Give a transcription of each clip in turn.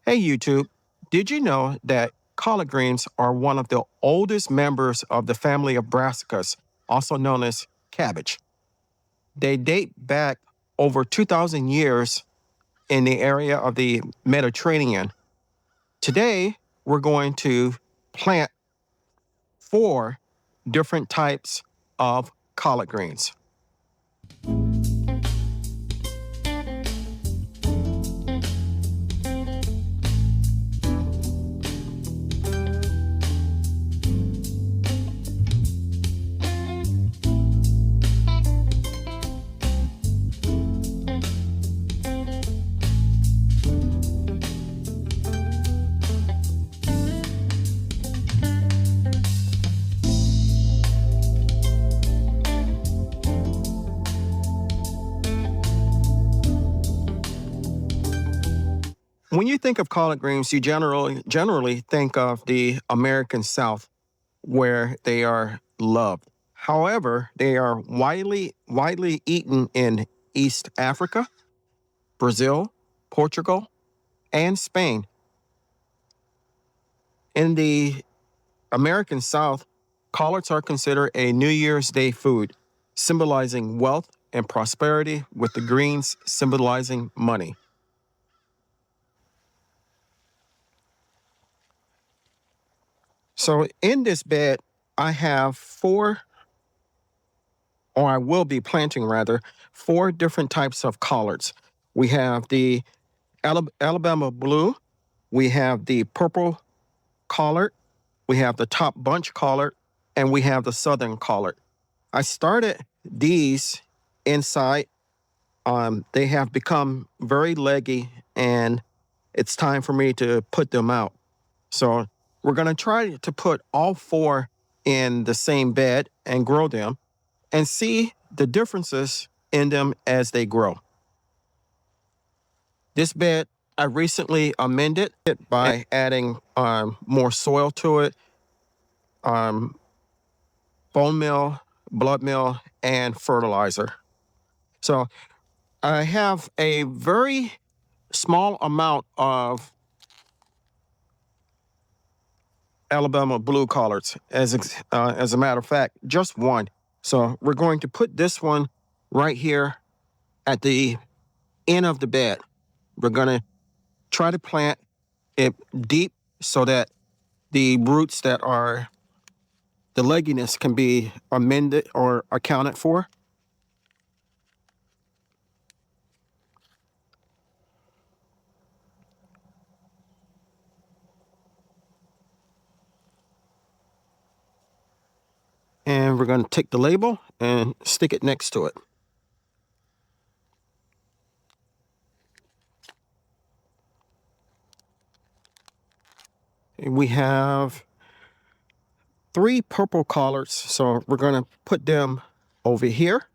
Hey YouTube, did you know that collard greens are one of the oldest members of the family of brassicas, also known as cabbage? They date back over 2,000 years in the area of the Mediterranean. Today, we're going to plant 4 different types of collard greens. When you think of collard greens, you generally think of the American South, where they are loved. However, they are widely eaten in East Africa, Brazil, Portugal, and Spain. In the American South, collards are considered a New Year's Day food, symbolizing wealth and prosperity, with the greens symbolizing money. So in this bed, I have I will be planting rather, 4 different types of collards. We have the Alabama blue, we have the purple collard, we have the top bunch collard, and we have the southern collard. I started these inside. They have become very leggy, and it's time for me to put them out. So we're going to try to put all 4 in the same bed and grow them and see the differences in them as they grow. This bed, I recently amended it by adding more soil to it, bone meal, blood meal, and fertilizer. So I have a very small amount of Alabama blue collards, as a matter of fact, just one. So we're going to put this one right here at the end of the bed. We're going to try to plant it deep so that the roots that are the legginess can be amended or accounted for. And we're going to take the label and stick it next to it. And we have 3 purple collards, so we're going to put them over here.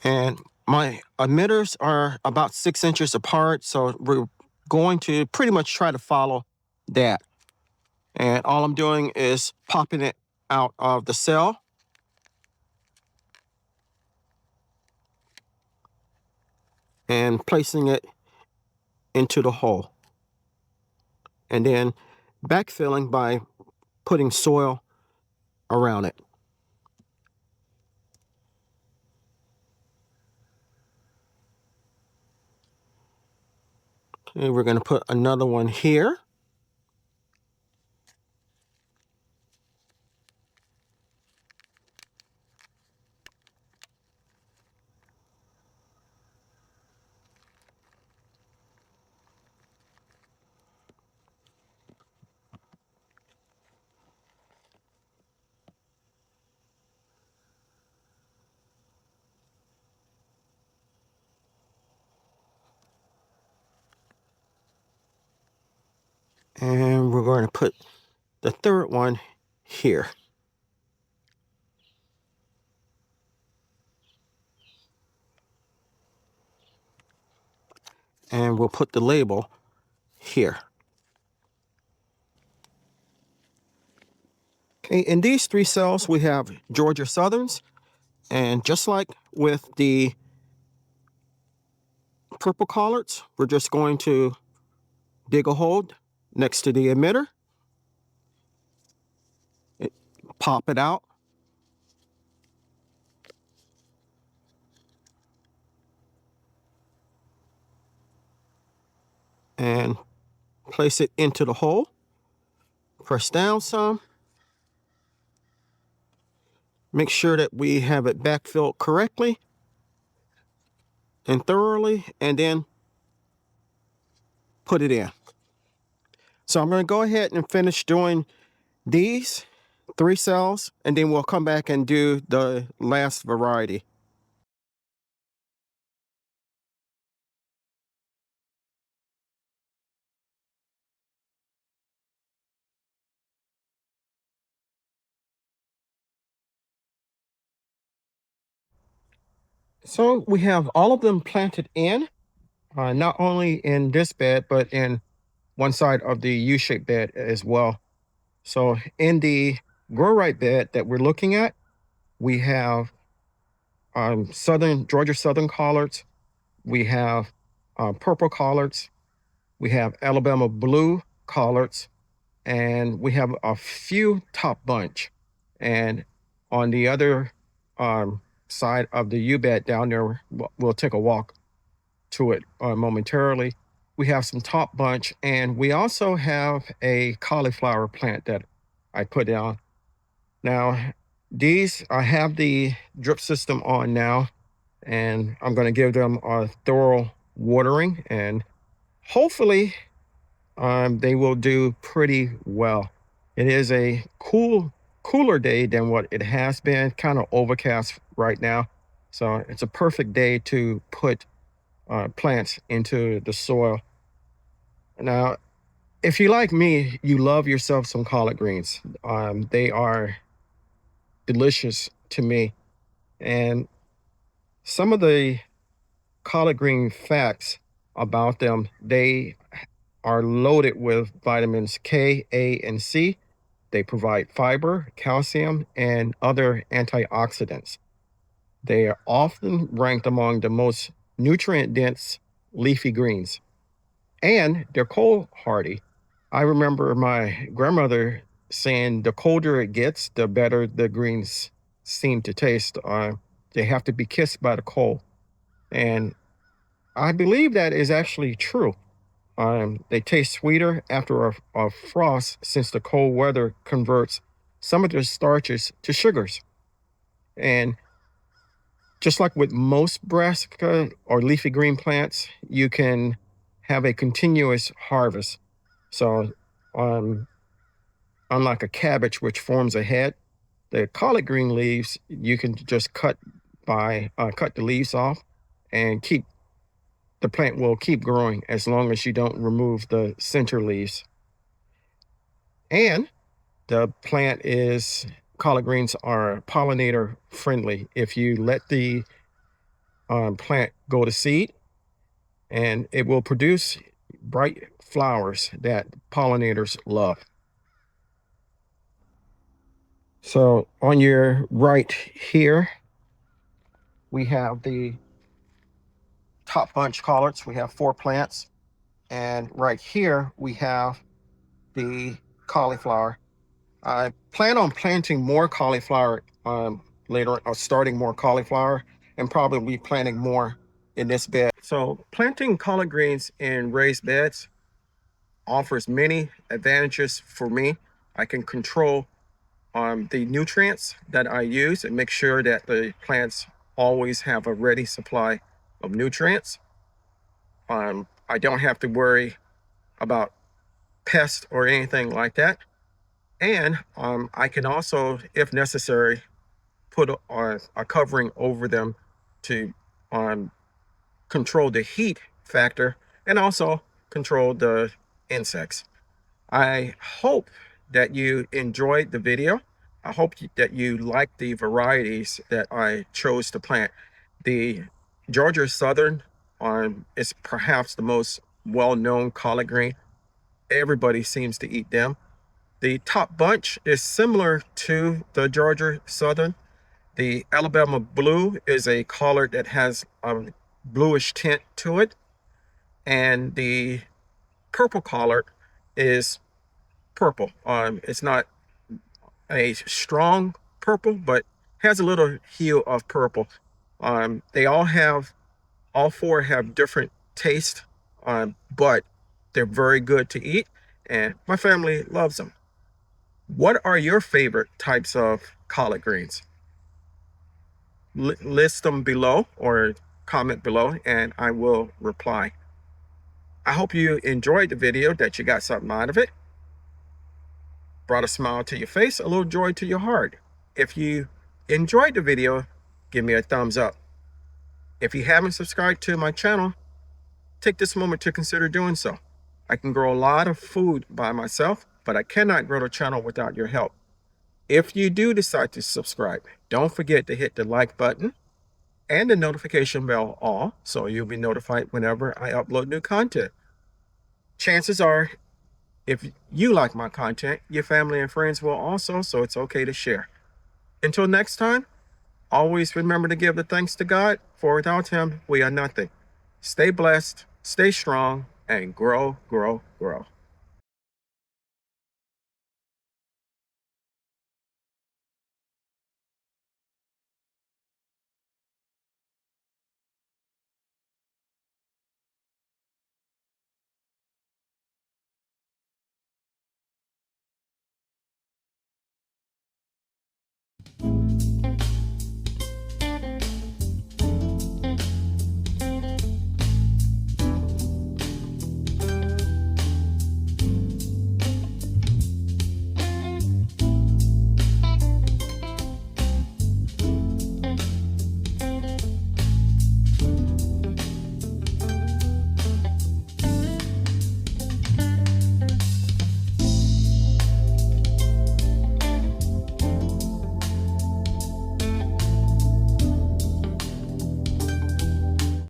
And my emitters are about 6 inches apart, so we're going to pretty much try to follow that. And all I'm doing is popping it out of the cell. And placing it into the hole. And then backfilling by putting soil around it. Okay, we're going to put another one here. And we're going to put the third one here. And we'll put the label here. Okay, in these 3 cells, we have Georgia Southerns. And just like with the purple collards, we're just going to dig a hole next to the emitter, pop it out, and place it into the hole. Press down some. Make sure that we have it backfilled correctly and thoroughly, and then put it in. So I'm going to go ahead and finish doing these 3 cells, and then we'll come back and do the last variety. So we have all of them planted in, not only in this bed, but in one side of the U-shaped bed as well. So in the Gro-Rite bed that we're looking at, we have Georgia Southern collards, we have purple collards, we have Alabama blue collards, and we have a few top bunch. And on the other side of the U-bed down there, we'll take a walk to it momentarily. We have some top bunch, and we also have a cauliflower plant that I put down. Now, these, I have the drip system on now, and I'm going to give them a thorough watering, and hopefully they will do pretty well. It is a cooler day than what it has been, kind of overcast right now. So it's a perfect day to put plants into the soil. Now, if you like me, you love yourself some collard greens. They are delicious to me. And some of the collard green facts about them, they are loaded with vitamins K, A, and C. They provide fiber, calcium, and other antioxidants. They are often ranked among the most nutrient-dense leafy greens. And they're cold hardy. I remember my grandmother saying the colder it gets, the better the greens seem to taste. They have to be kissed by the cold. And I believe that is actually true. They taste sweeter after a frost since the cold weather converts some of the starches to sugars. And just like with most brassica or leafy green plants, you can have a continuous harvest. So, unlike a cabbage, which forms a head, the collard green leaves, you can just cut the leaves off, and the plant will keep growing as long as you don't remove the center leaves. And the collard greens are pollinator friendly. If you let the plant go to seed, and it will produce bright flowers that pollinators love. So on your right here, we have the top bunch collards. We have 4 plants. And right here, we have the cauliflower. I plan on planting more cauliflower later, or starting more cauliflower, and probably planting more in this bed. So planting collard greens in raised beds offers many advantages for me. I can control the nutrients that I use and make sure that the plants always have a ready supply of nutrients. I don't have to worry about pests or anything like that. And I can also, if necessary, put a covering over them to control the heat factor and also control the insects. I hope that you enjoyed the video. I hope that you like the varieties that I chose to plant. The Georgia Southern It's perhaps the most well-known collard green. Everybody seems to eat them. The top bunch is similar to the Georgia Southern. The Alabama Blue is a collard that has a bluish tint to it. And the purple collard is purple. It's not a strong purple, but has a little hue of purple. They all four have different taste, but they're very good to eat, and my family loves them. What are your favorite types of collard greens? List them below or comment below, and I will reply. I hope you enjoyed the video, that you got something out of it. Brought a smile to your face, a little joy to your heart. If you enjoyed the video, give me a thumbs up. If you haven't subscribed to my channel, take this moment to consider doing so. I can grow a lot of food by myself, but I cannot grow the channel without your help. If you do decide to subscribe, don't forget to hit the like button and the notification bell all, so you'll be notified whenever I upload new content. Chances are, if you like my content, your family and friends will also, so it's okay to share. Until next time, always remember to give the thanks to God, for without Him, we are nothing. Stay blessed, stay strong, and grow, grow, grow.